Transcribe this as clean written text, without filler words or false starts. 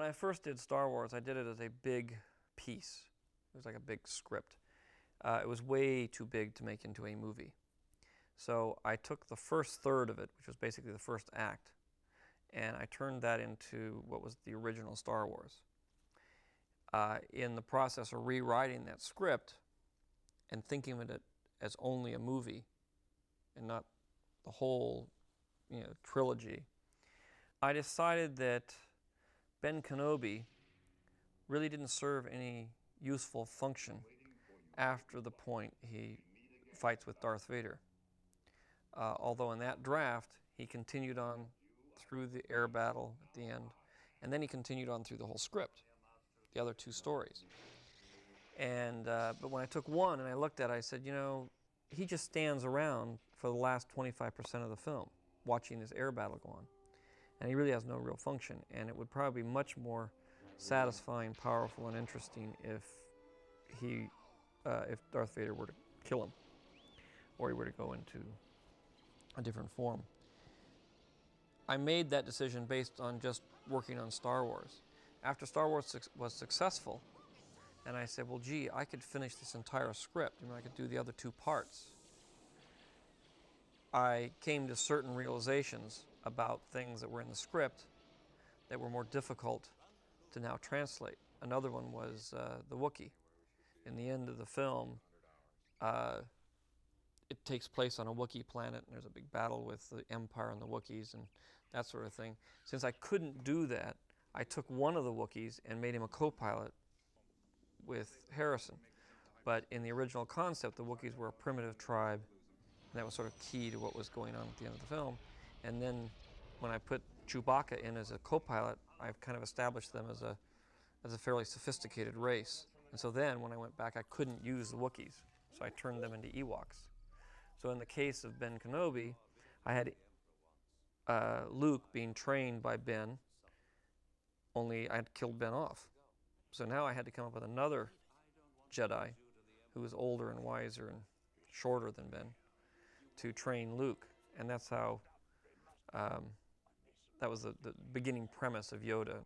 When I first did Star Wars, I did it as a big piece. It was like a big script. It was way too big to make into a movie. So I took the first third of it, which was basically the first act, and I turned that into what was the original Star Wars. In the process of rewriting that script and thinking of it as only a movie and not the whole, trilogy, I decided that Ben Kenobi really didn't serve any useful function after the point he fights with Darth Vader. Although in that draft, he continued on through the air battle at the end, and then he continued on through the whole script, the other two stories. And but when I took one and I looked at it, I said, he just stands around for the last 25% of the film, watching this air battle go on. And he really has no real function, and it would probably be much more satisfying, powerful, and interesting if Darth Vader were to kill him, or he were to go into a different form. I made that decision based on just working on Star Wars. After Star Wars was successful, and I said, well, gee, I could finish this entire script. I could do the other two parts. I came to certain realizations about things that were in the script that were more difficult to now translate. Another one was the Wookiee. In the end of the film, it takes place on a Wookiee planet, and there's a big battle with the Empire and the Wookiees and that sort of thing. Since I couldn't do that, I took one of the Wookiees and made him a co-pilot with Harrison. But in the original concept, the Wookiees were a primitive tribe, and that was sort of key to what was going on at the end of the film. And then when I put Chewbacca in as a co-pilot, I've kind of established them as a fairly sophisticated race. And so then when I went back, I couldn't use the Wookiees, so I turned them into Ewoks. So in the case of Ben Kenobi, I had Luke being trained by Ben, only I had killed Ben off. So now I had to come up with another Jedi who was older and wiser and shorter than Ben to train Luke. And that's how, that was the beginning premise of Yoda.